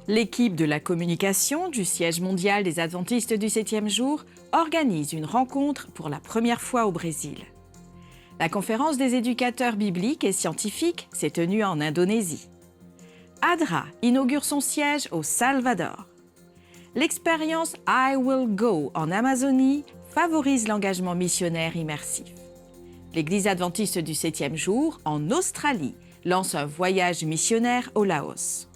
L'équipe de la communication du siège mondial des adventistes du 7e jour organise une rencontre pour la première fois au Brésil. La conférence des éducateurs bibliques et scientifiques s'est tenue en Indonésie. ADRA inaugure son siège au Salvador. L'expérience I Will Go en Amazonie favorise l'engagement missionnaire immersif. L'Église adventiste du 7e jour, en Australie, lance un voyage missionnaire au Laos.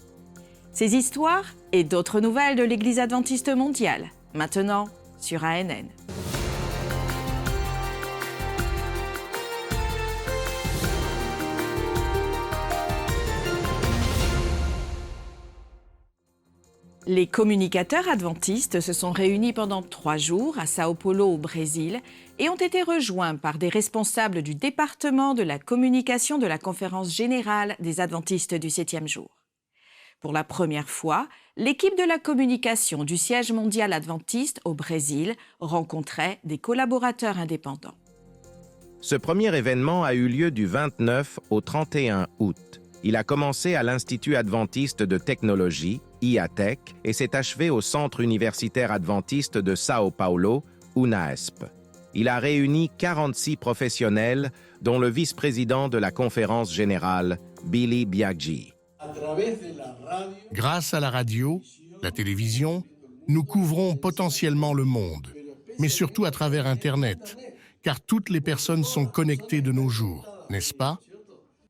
Ces histoires et d'autres nouvelles de l'Église adventiste mondiale, maintenant sur ANN. Les communicateurs adventistes se sont réunis pendant 3 jours à Sao Paulo au Brésil et ont été rejoints par des responsables du département de la communication de la Conférence générale des adventistes du 7e jour. Pour la première fois, l'équipe de la communication du siège mondial adventiste au Brésil rencontrait des collaborateurs indépendants. Ce premier événement a eu lieu du 29 au 31 août. Il a commencé à l'Institut adventiste de technologie, IATEC, et s'est achevé au Centre universitaire adventiste de Sao Paulo, UNAESP. Il a réuni 46 professionnels, dont le vice-président de la conférence générale, Billy Biaggi. Grâce à la radio, la télévision, nous couvrons potentiellement le monde, mais surtout à travers Internet, car toutes les personnes sont connectées de nos jours, n'est-ce pas?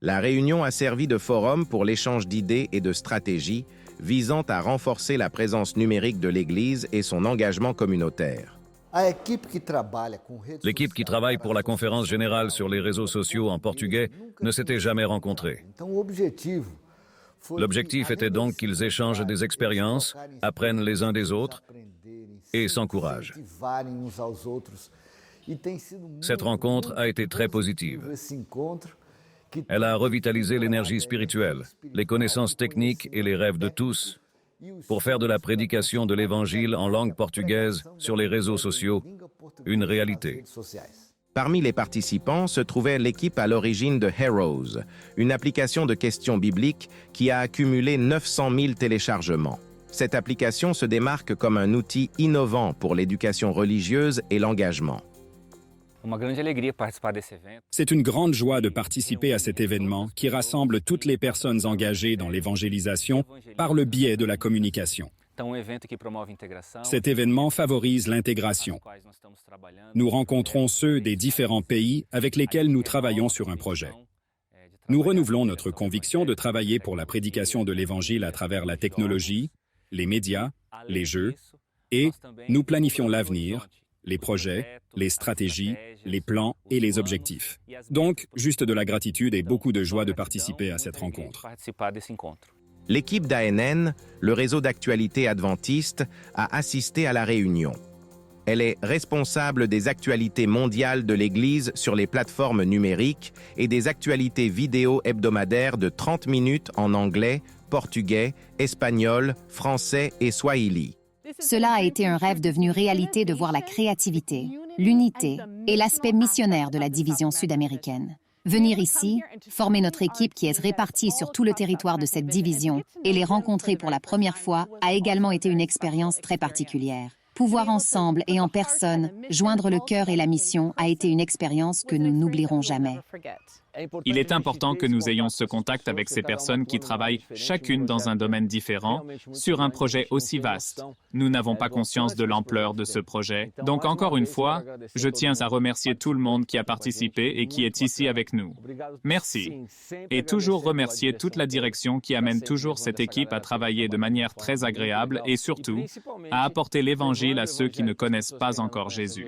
La réunion a servi de forum pour l'échange d'idées et de stratégies visant à renforcer la présence numérique de l'Église et son engagement communautaire. L'équipe qui travaille pour la conférence générale sur les réseaux sociaux en portugais ne s'était jamais rencontrée. L'objectif était donc qu'ils échangent des expériences, apprennent les uns des autres et s'encouragent. Cette rencontre a été très positive. Elle a revitalisé l'énergie spirituelle, les connaissances techniques et les rêves de tous pour faire de la prédication de l'Évangile en langue portugaise sur les réseaux sociaux une réalité. Parmi les participants se trouvait l'équipe à l'origine de Heroes, une application de questions bibliques qui a accumulé 900 000 téléchargements. Cette application se démarque comme un outil innovant pour l'éducation religieuse et l'engagement. C'est une grande joie de participer à cet événement qui rassemble toutes les personnes engagées dans l'évangélisation par le biais de la communication. Cet événement favorise l'intégration. Nous rencontrons ceux des différents pays avec lesquels nous travaillons sur un projet. Nous renouvelons notre conviction de travailler pour la prédication de l'Évangile à travers la technologie, les médias, les jeux, et nous planifions l'avenir, les projets, les stratégies, les plans et les objectifs. Donc, juste de la gratitude et beaucoup de joie de participer à cette rencontre. L'équipe d'ANN, le réseau d'actualité adventiste, a assisté à la réunion. Elle est responsable des actualités mondiales de l'Église sur les plateformes numériques et des actualités vidéo hebdomadaires de 30 minutes en anglais, portugais, espagnol, français et swahili. Cela a été un rêve devenu réalité de voir la créativité, l'unité et l'aspect missionnaire de la division sud-américaine. Venir ici, former notre équipe qui est répartie sur tout le territoire de cette division et les rencontrer pour la première fois a également été une expérience très particulière. Pouvoir ensemble et en personne, joindre le cœur et la mission a été une expérience que nous n'oublierons jamais. Il est important que nous ayons ce contact avec ces personnes qui travaillent chacune dans un domaine différent sur un projet aussi vaste. Nous n'avons pas conscience de l'ampleur de ce projet. Donc encore une fois, je tiens à remercier tout le monde qui a participé et qui est ici avec nous. Merci. Et toujours remercier toute la direction qui amène toujours cette équipe à travailler de manière très agréable et surtout à apporter l'Évangile à ceux qui ne connaissent pas encore Jésus.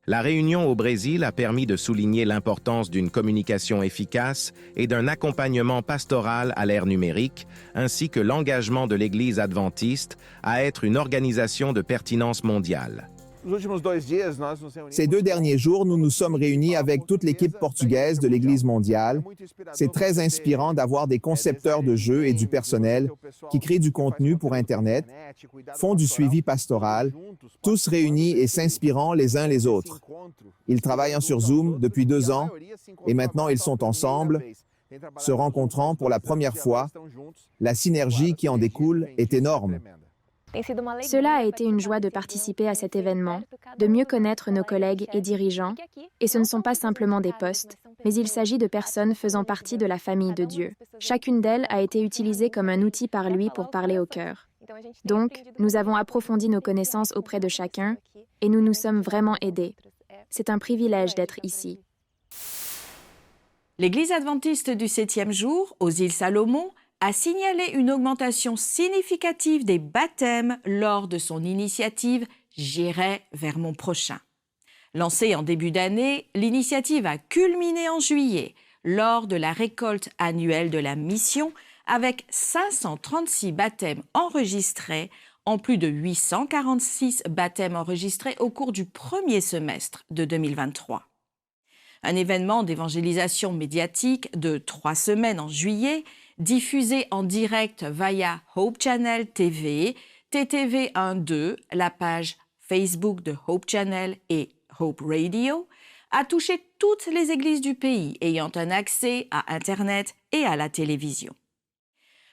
La réunion au Brésil a permis de souligner l'importance d'une communication efficace et d'un accompagnement pastoral à l'ère numérique, ainsi que l'engagement de l'Église adventiste à être une organisation de pertinence mondiale. Ces 2 derniers jours, nous nous sommes réunis avec toute l'équipe portugaise de l'Église mondiale. C'est très inspirant d'avoir des concepteurs de jeux et du personnel qui créent du contenu pour Internet, font du suivi pastoral, tous réunis et s'inspirant les uns les autres. Ils travaillent sur Zoom depuis 2 ans et maintenant ils sont ensemble se rencontrant pour la première fois. La synergie qui en découle est énorme. Cela a été une joie de participer à cet événement, de mieux connaître nos collègues et dirigeants, et ce ne sont pas simplement des postes, mais il s'agit de personnes faisant partie de la famille de Dieu. Chacune d'elles a été utilisée comme un outil par lui pour parler au cœur. Donc, nous avons approfondi nos connaissances auprès de chacun, et nous nous sommes vraiment aidés. C'est un privilège d'être ici. L'Église adventiste du 7e jour, aux îles Salomon, a signalé une augmentation significative des baptêmes lors de son initiative « J'irai vers mon prochain ». Lancée en début d'année, l'initiative a culminé en juillet lors de la récolte annuelle de la mission avec 536 baptêmes enregistrés en plus de 846 baptêmes enregistrés au cours du premier semestre de 2023. Un événement d'évangélisation médiatique de 3 semaines en juillet, diffusé en direct via Hope Channel TV, TTV 1-2, la page Facebook de Hope Channel et Hope Radio, a touché toutes les églises du pays ayant un accès à Internet et à la télévision.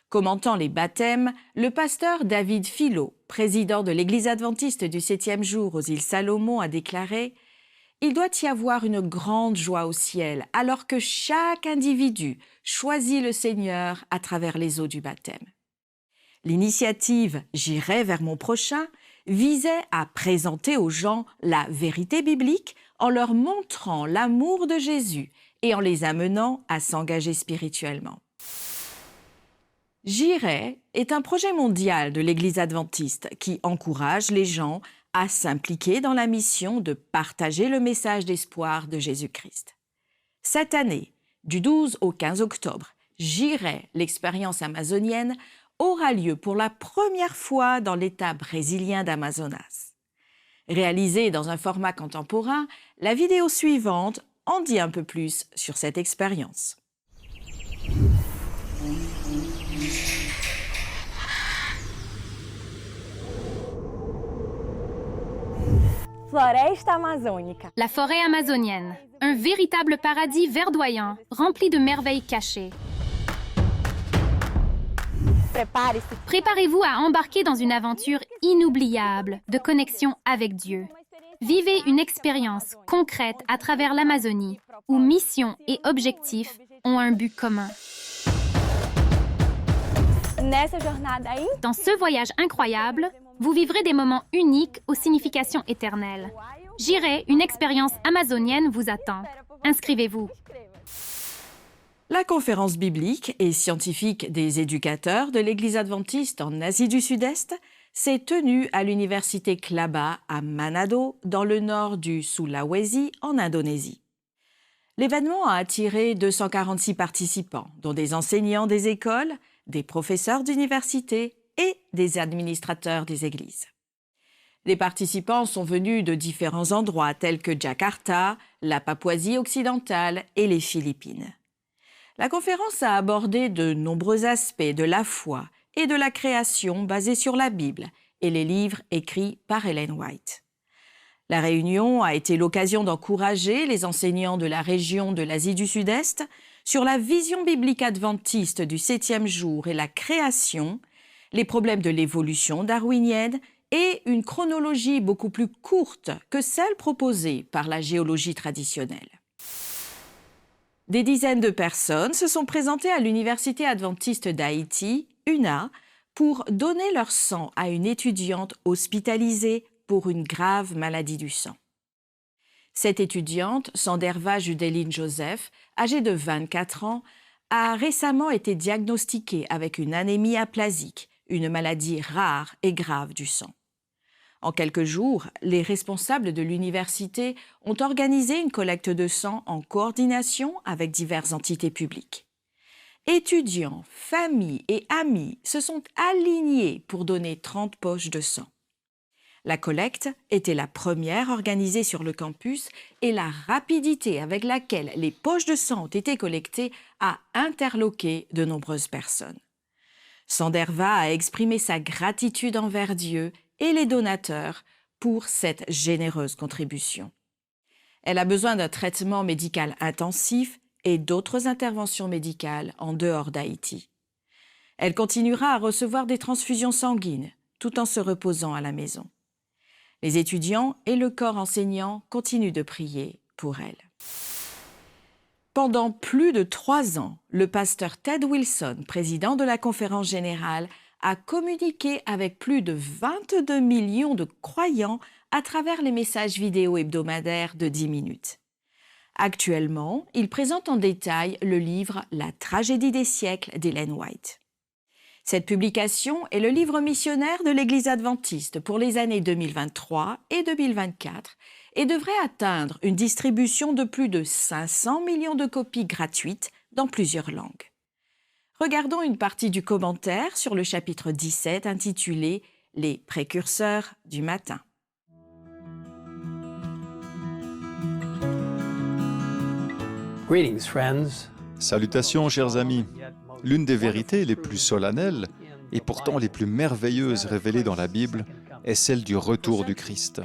Commentant les baptêmes, le pasteur David Philo, président de l'Église adventiste du 7e jour aux îles Salomon, a déclaré « Il doit y avoir une grande joie au ciel alors que chaque individu choisit le Seigneur à travers les eaux du baptême. » L'initiative « J'irai vers mon prochain » visait à présenter aux gens la vérité biblique en leur montrant l'amour de Jésus et en les amenant à s'engager spirituellement. J'irai est un projet mondial de l'Église adventiste qui encourage les gens à s'impliquer dans la mission de partager le message d'espoir de Jésus-Christ. Cette année, du 12 au 15 octobre, J'irai, l'expérience amazonienne, aura lieu pour la première fois dans l'État brésilien d'Amazonas. Réalisée dans un format contemporain, la vidéo suivante en dit un peu plus sur cette expérience. La forêt amazonienne, un véritable paradis verdoyant, rempli de merveilles cachées. Préparez-vous à embarquer dans une aventure inoubliable de connexion avec Dieu. Vivez une expérience concrète à travers l'Amazonie, où mission et objectifs ont un but commun. Dans ce voyage incroyable, vous vivrez des moments uniques aux significations éternelles. J'irai, une expérience amazonienne vous attend. Inscrivez-vous. La conférence biblique et scientifique des éducateurs de l'Église adventiste en Asie du Sud-Est s'est tenue à l'université Klaba à Manado, dans le nord du Sulawesi, en Indonésie. L'événement a attiré 246 participants, dont des enseignants des écoles, des professeurs d'université et des administrateurs des églises. Les participants sont venus de différents endroits tels que Jakarta, la Papouasie occidentale et les Philippines. La conférence a abordé de nombreux aspects de la foi et de la création basés sur la Bible et les livres écrits par Ellen White. La réunion a été l'occasion d'encourager les enseignants de la région de l'Asie du Sud-Est sur la vision biblique adventiste du 7e jour et la création, les problèmes de l'évolution darwinienne et une chronologie beaucoup plus courte que celle proposée par la géologie traditionnelle. Des dizaines de personnes se sont présentées à l'Université adventiste d'Haïti, UNA, pour donner leur sang à une étudiante hospitalisée pour une grave maladie du sang. Cette étudiante, Sanderva Judeline Joseph, âgée de 24 ans, a récemment été diagnostiquée avec une anémie aplasique, une maladie rare et grave du sang. En quelques jours, les responsables de l'université ont organisé une collecte de sang en coordination avec diverses entités publiques. Étudiants, familles et amis se sont alignés pour donner 30 poches de sang. La collecte était la première organisée sur le campus et la rapidité avec laquelle les poches de sang ont été collectées a interloqué de nombreuses personnes. Sanderva a exprimé sa gratitude envers Dieu et les donateurs pour cette généreuse contribution. Elle a besoin d'un traitement médical intensif et d'autres interventions médicales en dehors d'Haïti. Elle continuera à recevoir des transfusions sanguines, tout en se reposant à la maison. Les étudiants et le corps enseignant continuent de prier pour elle. Pendant plus de 3 ans, le pasteur Ted Wilson, président de la Conférence générale, a communiqué avec plus de 22 millions de croyants à travers les messages vidéo hebdomadaires de 10 minutes. Actuellement, il présente en détail le livre « La tragédie des siècles » d'Ellen White. Cette publication est le livre missionnaire de l'Église adventiste pour les années 2023 et 2024 et devrait atteindre une distribution de plus de 500 millions de copies gratuites dans plusieurs langues. Regardons une partie du commentaire sur le chapitre 17 intitulé « Les précurseurs du matin ». Salutations, chers amis. L'une des vérités les plus solennelles et pourtant les plus merveilleuses révélées dans la Bible est celle du retour du Christ.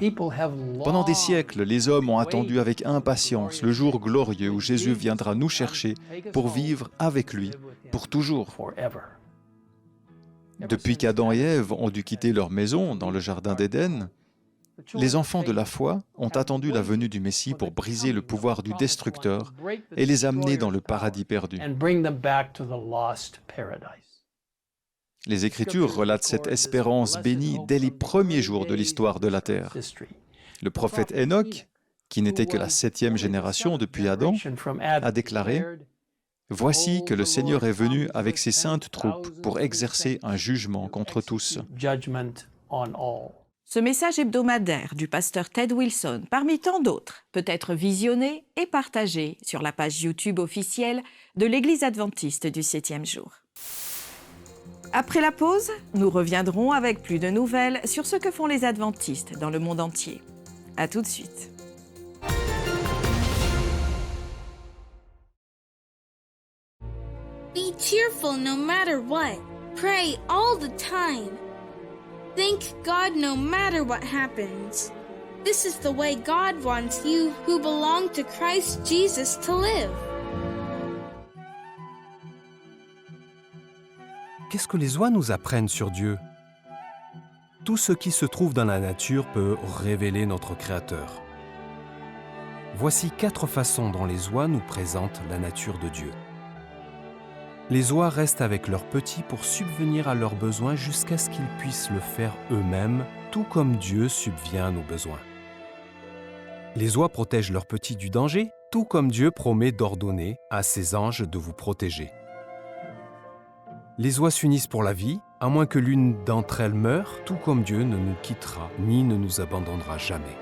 Pendant des siècles, les hommes ont attendu avec impatience le jour glorieux où Jésus viendra nous chercher pour vivre avec lui pour toujours. Depuis qu'Adam et Ève ont dû quitter leur maison dans le jardin d'Éden, les enfants de la foi ont attendu la venue du Messie pour briser le pouvoir du destructeur et les amener dans le paradis perdu. Les Écritures relatent cette espérance bénie dès les premiers jours de l'histoire de la terre. Le prophète Enoch, qui n'était que la 7e génération depuis Adam, a déclaré « Voici que le Seigneur est venu avec ses saintes troupes pour exercer un jugement contre tous. » Ce message hebdomadaire du pasteur Ted Wilson, parmi tant d'autres, peut être visionné et partagé sur la page YouTube officielle de l'Église adventiste du 7e jour. Après la pause, nous reviendrons avec plus de nouvelles sur ce que font les adventistes dans le monde entier. À tout de suite. Be cheerful no matter what. Pray all the time. Thank God no matter what happens. This is the way God wants you who belong to Christ Jesus to live. Qu'est-ce que les oies nous apprennent sur Dieu? Tout ce qui se trouve dans la nature peut révéler notre Créateur. Voici 4 façons dont les oies nous présentent la nature de Dieu. Les oies restent avec leurs petits pour subvenir à leurs besoins jusqu'à ce qu'ils puissent le faire eux-mêmes, tout comme Dieu subvient à nos besoins. Les oies protègent leurs petits du danger, tout comme Dieu promet d'ordonner à ses anges de vous protéger. Les oies s'unissent pour la vie, à moins que l'une d'entre elles meure, tout comme Dieu ne nous quittera ni ne nous abandonnera jamais.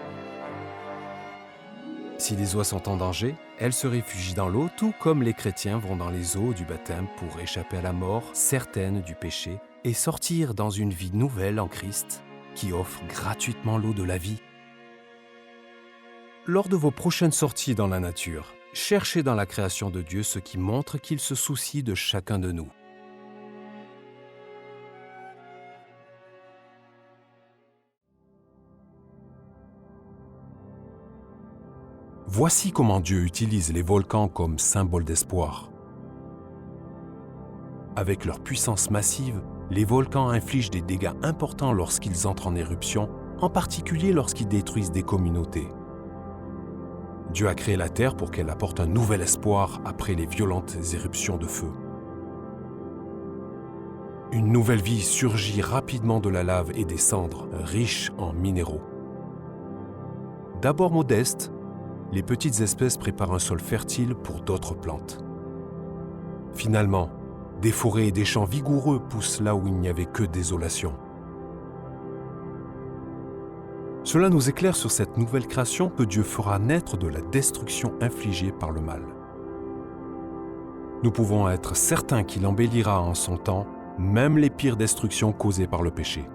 Si les oies sont en danger, elles se réfugient dans l'eau, tout comme les chrétiens vont dans les eaux du baptême pour échapper à la mort certaine du péché et sortir dans une vie nouvelle en Christ qui offre gratuitement l'eau de la vie. Lors de vos prochaines sorties dans la nature, cherchez dans la création de Dieu ce qui montre qu'il se soucie de chacun de nous. Voici comment Dieu utilise les volcans comme symbole d'espoir. Avec leur puissance massive, les volcans infligent des dégâts importants lorsqu'ils entrent en éruption, en particulier lorsqu'ils détruisent des communautés. Dieu a créé la terre pour qu'elle apporte un nouvel espoir après les violentes éruptions de feu. Une nouvelle vie surgit rapidement de la lave et des cendres, riches en minéraux. D'abord modestes, les petites espèces préparent un sol fertile pour d'autres plantes. Finalement, des forêts et des champs vigoureux poussent là où il n'y avait que désolation. Cela nous éclaire sur cette nouvelle création que Dieu fera naître de la destruction infligée par le mal. Nous pouvons être certains qu'il embellira en son temps même les pires destructions causées par le péché.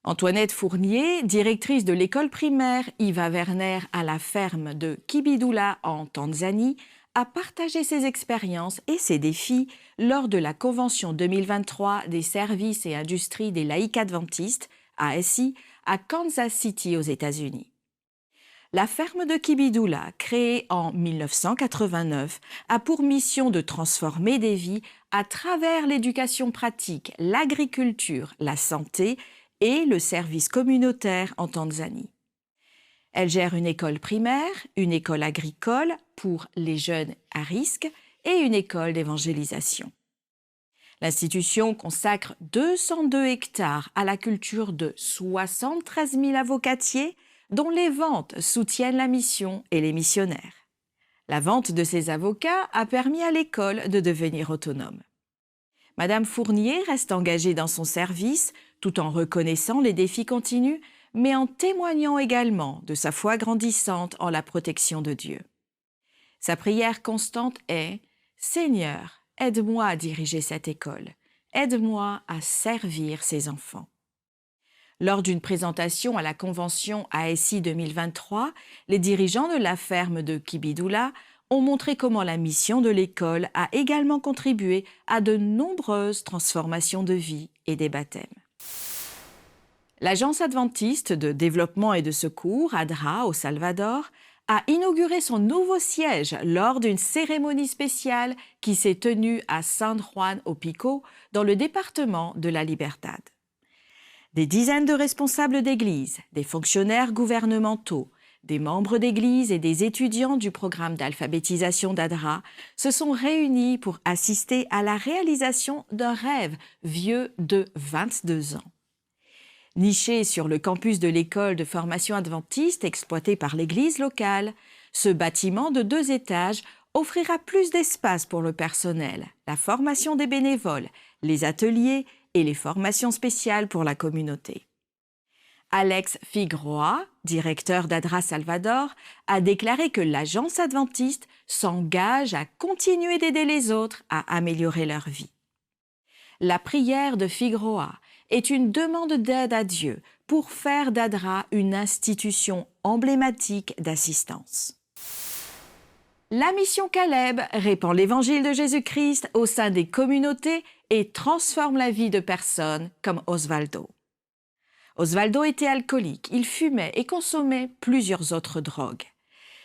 Antoinette Fournier, directrice de l'école primaire Iva Werner à la ferme de Kibidula en Tanzanie, a partagé ses expériences et ses défis lors de la Convention 2023 des services et industries des laïcs adventistes, ASI, à Kansas City aux États-Unis. La ferme de Kibidula, créée en 1989, a pour mission de transformer des vies à travers l'éducation pratique, l'agriculture, la santé et le service communautaire en Tanzanie. Elle gère une école primaire, une école agricole pour les jeunes à risque et une école d'évangélisation. L'institution consacre 202 hectares à la culture de 73 000 avocatiers dont les ventes soutiennent la mission et les missionnaires. La vente de ces avocats a permis à l'école de devenir autonome. Madame Fournier reste engagée dans son service tout en reconnaissant les défis continus, mais en témoignant également de sa foi grandissante en la protection de Dieu. Sa prière constante est « Seigneur, aide-moi à diriger cette école, aide-moi à servir ces enfants ». Lors d'une présentation à la convention ASI 2023, les dirigeants de la ferme de Kibidula ont montré comment la mission de l'école a également contribué à de nombreuses transformations de vie et des baptêmes. L'Agence adventiste de développement et de secours, ADRA, au Salvador, a inauguré son nouveau siège lors d'une cérémonie spéciale qui s'est tenue à San Juan Opico, dans le département de la Libertad. Des dizaines de responsables d'église, des fonctionnaires gouvernementaux, des membres d'église et des étudiants du programme d'alphabétisation d'ADRA se sont réunis pour assister à la réalisation d'un rêve vieux de 22 ans. Niché sur le campus de l'école de formation adventiste exploité par l'église locale, ce bâtiment de 2 étages offrira plus d'espace pour le personnel, la formation des bénévoles, les ateliers et les formations spéciales pour la communauté. Alex Figueroa, directeur d'ADRA Salvador, a déclaré que l'agence adventiste s'engage à continuer d'aider les autres à améliorer leur vie. La prière de Figueroa est une demande d'aide à Dieu pour faire d'ADRA une institution emblématique d'assistance. La mission Caleb répand l'évangile de Jésus-Christ au sein des communautés et transforme la vie de personnes comme Osvaldo. Osvaldo était alcoolique, il fumait et consommait plusieurs autres drogues.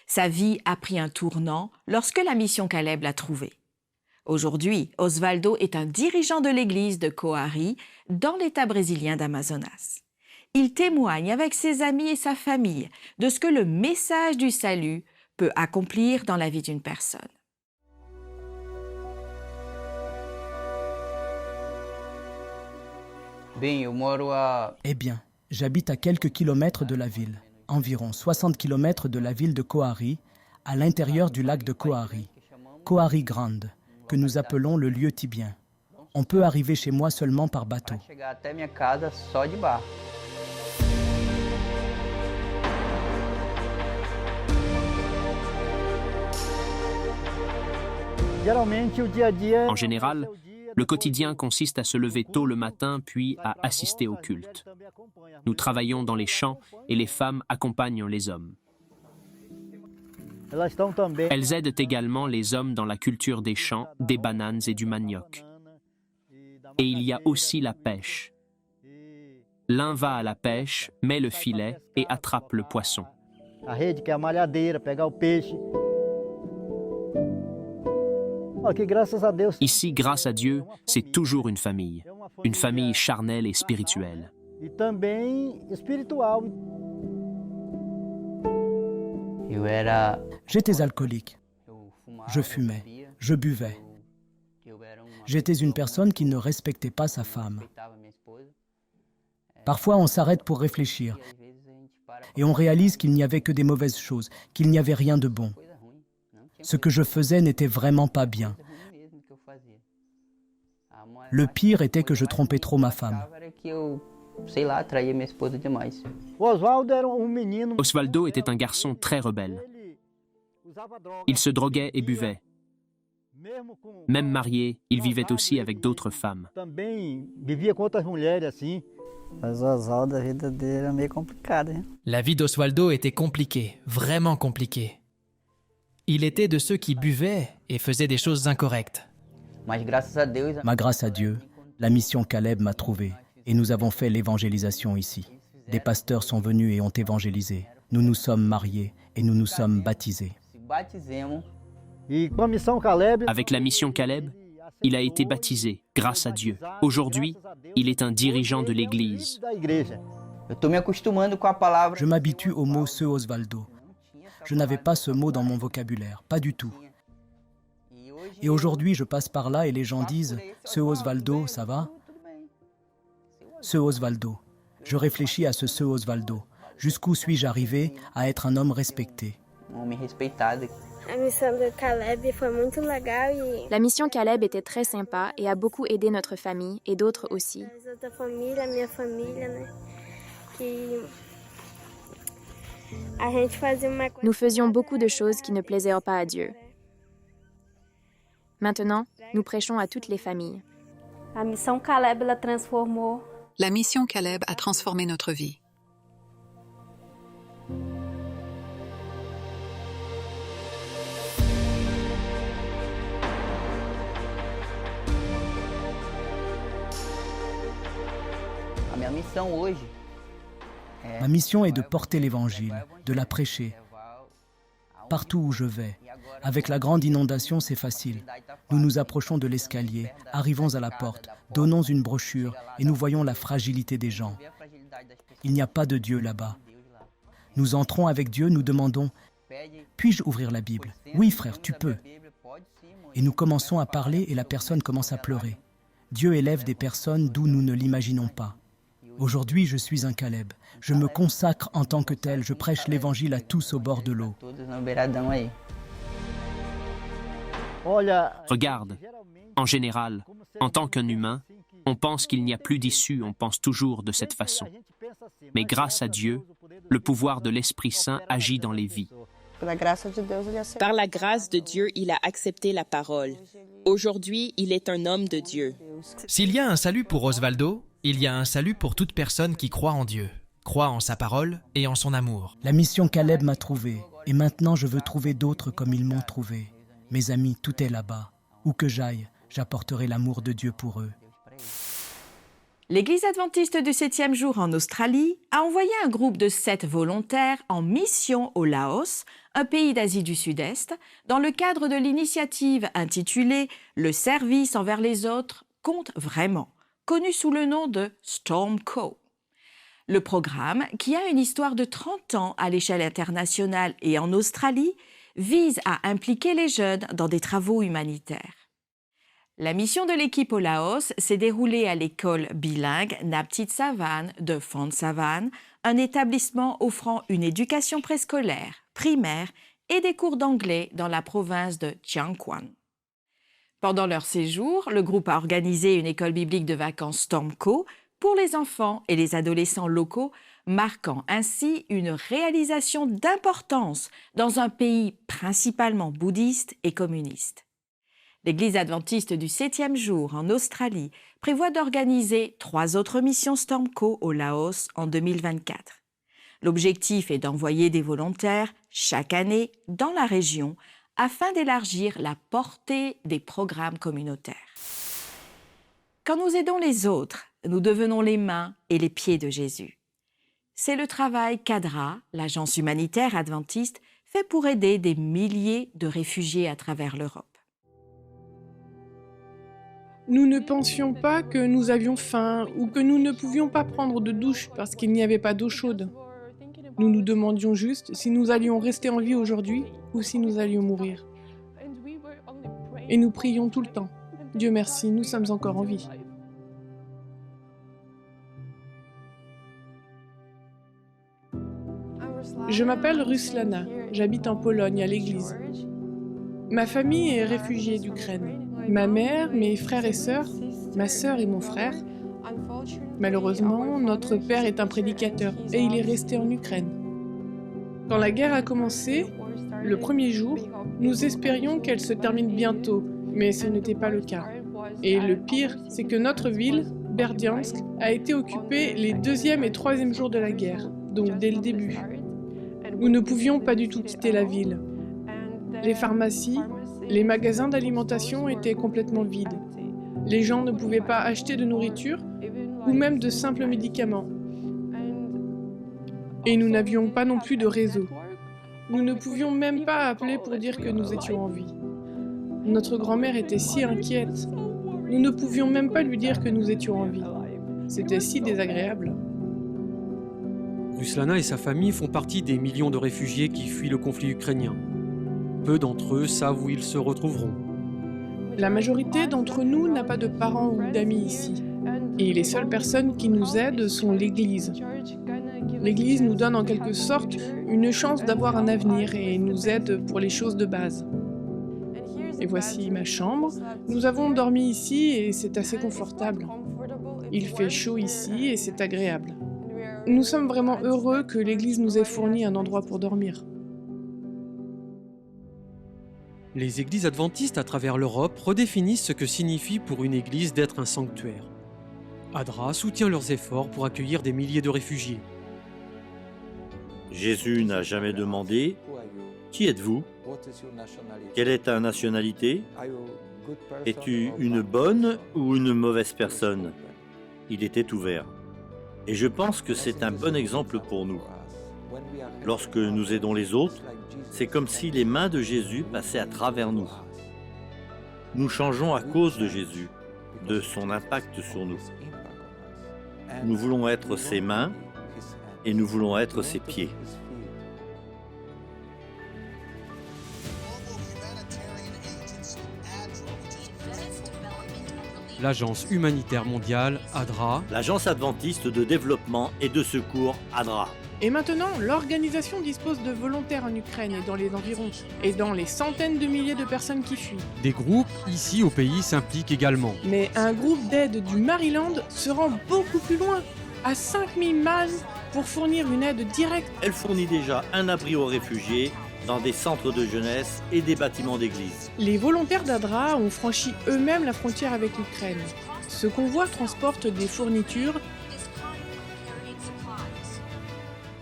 Sa vie a pris un tournant lorsque la mission Caleb l'a trouvé. Aujourd'hui, Osvaldo est un dirigeant de l'église de Coari dans l'État brésilien d'Amazonas. Il témoigne avec ses amis et sa famille de ce que le message du salut peut accomplir dans la vie d'une personne. Eh bien, j'habite à quelques kilomètres de la ville, environ 60 kilomètres de la ville de Coari, à l'intérieur du lac de Coari, Coari Grande, que nous appelons le lieu tibien. On peut arriver chez moi seulement par bateau. En général, le quotidien consiste à se lever tôt le matin puis à assister au culte. Nous travaillons dans les champs et les femmes accompagnent les hommes. Elles aident également les hommes dans la culture des champs, des bananes et du manioc. Et il y a aussi la pêche. L'un va à la pêche, met le filet et attrape le poisson. Ici, grâce à Dieu, c'est toujours une famille charnelle et spirituelle. J'étais alcoolique. Je fumais, je buvais. J'étais une personne qui ne respectait pas sa femme. Parfois, on s'arrête pour réfléchir et on réalise qu'il n'y avait que des mauvaises choses, qu'il n'y avait rien de bon. Ce que je faisais n'était vraiment pas bien. Le pire était que je trompais trop ma femme. Osvaldo était un garçon très rebelle. Il se droguait et buvait. Même marié, il vivait aussi avec d'autres femmes. La vie d'Osvaldo était compliquée, vraiment compliquée. Il était de ceux qui buvaient et faisaient des choses incorrectes. Mais grâce à Dieu, la mission Caleb m'a trouvé et nous avons fait l'évangélisation ici. Des pasteurs sont venus et ont évangélisé. Nous nous sommes mariés et nous nous sommes baptisés. Avec la mission Caleb, il a été baptisé grâce à Dieu. Aujourd'hui, il est un dirigeant de l'Église. Je m'habitue au mot « ce Osvaldo ». Je n'avais pas ce mot dans mon vocabulaire, pas du tout. Et aujourd'hui, je passe par là et les gens disent « ce Osvaldo, ça va ?» Ce Osvaldo. Je réfléchis à ce Osvaldo. Jusqu'où suis-je arrivé à être un homme respecté? La mission Caleb était très sympa et a beaucoup aidé notre famille et d'autres aussi. Nous faisions beaucoup de choses qui ne plaisaient pas à Dieu. Maintenant, nous prêchons à toutes les familles. La mission Caleb a transformé notre vie. Ma mission est de porter l'Évangile, de la prêcher. Partout où je vais. Avec la grande inondation, c'est facile. Nous nous approchons de l'escalier, arrivons à la porte, donnons une brochure et nous voyons la fragilité des gens. Il n'y a pas de Dieu là-bas. Nous entrons avec Dieu, nous demandons « Puis-je ouvrir la Bible ?»« Oui, frère, tu peux. » Et nous commençons à parler et la personne commence à pleurer. Dieu élève des personnes d'où nous ne l'imaginons pas. Aujourd'hui, je suis un Caleb. Je me consacre en tant que tel. Je prêche l'Évangile à tous au bord de l'eau. Regarde, en général, en tant qu'un humain, on pense qu'il n'y a plus d'issue, on pense toujours de cette façon. Mais grâce à Dieu, le pouvoir de l'Esprit Saint agit dans les vies. Par la grâce de Dieu, il a accepté la parole. Aujourd'hui, il est un homme de Dieu. S'il y a un salut pour Osvaldo, il y a un salut pour toute personne qui croit en Dieu, croit en sa parole et en son amour. La mission Caleb m'a trouvé, et maintenant je veux trouver d'autres comme ils m'ont trouvé. Mes amis, tout est là-bas. Où que j'aille, j'apporterai l'amour de Dieu pour eux. L'Église adventiste du 7e jour en Australie a envoyé un groupe de 7 volontaires en mission au Laos, un pays d'Asie du Sud-Est, dans le cadre de l'initiative intitulée « Le service envers les autres compte vraiment », connu sous le nom de Stormco. Le programme, qui a une histoire de 30 ans à l'échelle internationale et en Australie, vise à impliquer les jeunes dans des travaux humanitaires. La mission de l'équipe au Laos s'est déroulée à l'école bilingue Naptit Savan de Phon Savan, un établissement offrant une éducation préscolaire, primaire et des cours d'anglais dans la province de Chiang Khouan. Pendant leur séjour, le groupe a organisé une école biblique de vacances Stormco pour les enfants et les adolescents locaux, marquant ainsi une réalisation d'importance dans un pays principalement bouddhiste et communiste. L'Église adventiste du 7e jour en Australie prévoit d'organiser 3 autres missions Stormco au Laos en 2024. L'objectif est d'envoyer des volontaires chaque année dans la région afin d'élargir la portée des programmes communautaires. Quand nous aidons les autres, nous devenons les mains et les pieds de Jésus. C'est le travail qu'ADRA, l'agence humanitaire adventiste, fait pour aider des milliers de réfugiés à travers l'Europe. Nous ne pensions pas que nous avions faim ou que nous ne pouvions pas prendre de douche parce qu'il n'y avait pas d'eau chaude. Nous nous demandions juste si nous allions rester en vie aujourd'hui ou si nous allions mourir. Et nous prions tout le temps. Dieu merci, nous sommes encore en vie. Je m'appelle Ruslana, j'habite en Pologne à l'église. Ma famille est réfugiée d'Ukraine. Ma mère, mes frères et sœurs, ma sœur et mon frère. Malheureusement, notre père est un prédicateur et il est resté en Ukraine. Quand la guerre a commencé, le premier jour, nous espérions qu'elle se termine bientôt, mais ce n'était pas le cas. Et le pire, c'est que notre ville, Berdiansk, a été occupée les 2e et 3e jours de la guerre, donc dès le début. Nous ne pouvions pas du tout quitter la ville. Les pharmacies, les magasins d'alimentation étaient complètement vides. Les gens ne pouvaient pas acheter de nourriture ou même de simples médicaments. Et nous n'avions pas non plus de réseau. Nous ne pouvions même pas appeler pour dire que nous étions en vie. Notre grand-mère était si inquiète. Nous ne pouvions même pas lui dire que nous étions en vie. C'était si désagréable. Ruslana et sa famille font partie des millions de réfugiés qui fuient le conflit ukrainien. Peu d'entre eux savent où ils se retrouveront. La majorité d'entre nous n'a pas de parents ou d'amis ici. Et les seules personnes qui nous aident sont l'Église. L'Église nous donne en quelque sorte une chance d'avoir un avenir et nous aide pour les choses de base. Et voici ma chambre. Nous avons dormi ici et c'est assez confortable. Il fait chaud ici et c'est agréable. Nous sommes vraiment heureux que l'Église nous ait fourni un endroit pour dormir. Les églises adventistes à travers l'Europe redéfinissent ce que signifie pour une église d'être un sanctuaire. ADRA soutient leurs efforts pour accueillir des milliers de réfugiés. Jésus n'a jamais demandé « Qui êtes-vous ? Quelle est ta nationalité ? Es-tu une bonne ou une mauvaise personne ?» Il était ouvert. Et je pense que c'est un bon exemple pour nous. Lorsque nous aidons les autres, c'est comme si les mains de Jésus passaient à travers nous. Nous changeons à cause de Jésus, de son impact sur nous. Nous voulons être ses mains et nous voulons être ses pieds. L'Agence humanitaire mondiale, ADRA, l'Agence adventiste de développement et de secours, ADRA. Et maintenant, l'organisation dispose de volontaires en Ukraine et dans les environs, et dans les centaines de milliers de personnes qui fuient. Des groupes ici au pays s'impliquent également. Mais un groupe d'aide du Maryland se rend beaucoup plus loin, à 5000 miles, pour fournir une aide directe. Elle fournit déjà un abri aux réfugiés dans des centres de jeunesse et des bâtiments d'église. Les volontaires d'ADRA ont franchi eux-mêmes la frontière avec l'Ukraine. Ce convoi transporte des fournitures.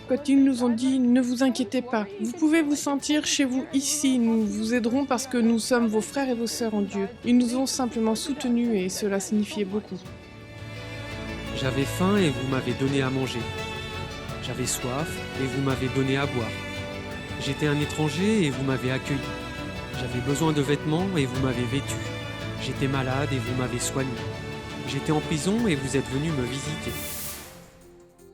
Quand ils nous ont dit « Ne vous inquiétez pas, vous pouvez vous sentir chez vous ici, nous vous aiderons parce que nous sommes vos frères et vos sœurs en Dieu », ils nous ont simplement soutenus et cela signifiait beaucoup. J'avais faim et vous m'avez donné à manger. J'avais soif et vous m'avez donné à boire. J'étais un étranger et vous m'avez accueilli. J'avais besoin de vêtements et vous m'avez vêtu. J'étais malade et vous m'avez soigné. J'étais en prison et vous êtes venu me visiter.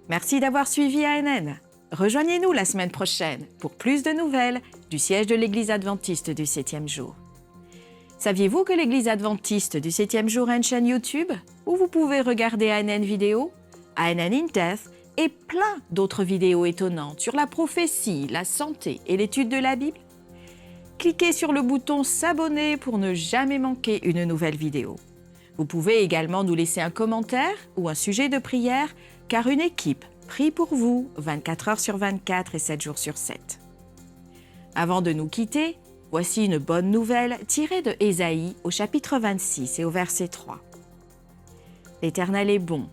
Merci d'avoir suivi ANN. Rejoignez-nous la semaine prochaine pour plus de nouvelles du siège de l'Église adventiste du 7e jour. Saviez-vous que l'Église adventiste du 7e jour a une chaîne YouTube où vous pouvez regarder ANN vidéo, ANN in Death et plein d'autres vidéos étonnantes sur la prophétie, la santé et l'étude de la Bible? Cliquez sur le bouton s'abonner pour ne jamais manquer une nouvelle vidéo. Vous pouvez également nous laisser un commentaire ou un sujet de prière car une équipe prie pour vous 24 heures sur 24 et 7 jours sur 7. Avant de nous quitter, voici une bonne nouvelle tirée de Ésaïe au chapitre 26 et au verset 3. L'Éternel est bon.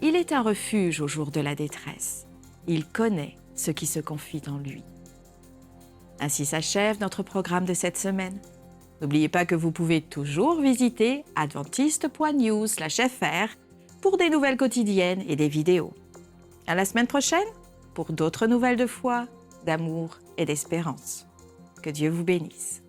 Il est un refuge au jour de la détresse. Il connaît ceux qui se confient en lui. Ainsi s'achève notre programme de cette semaine. N'oubliez pas que vous pouvez toujours visiter adventiste.news/fr pour des nouvelles quotidiennes et des vidéos. À la semaine prochaine pour d'autres nouvelles de foi, d'amour et d'espérance. Que Dieu vous bénisse.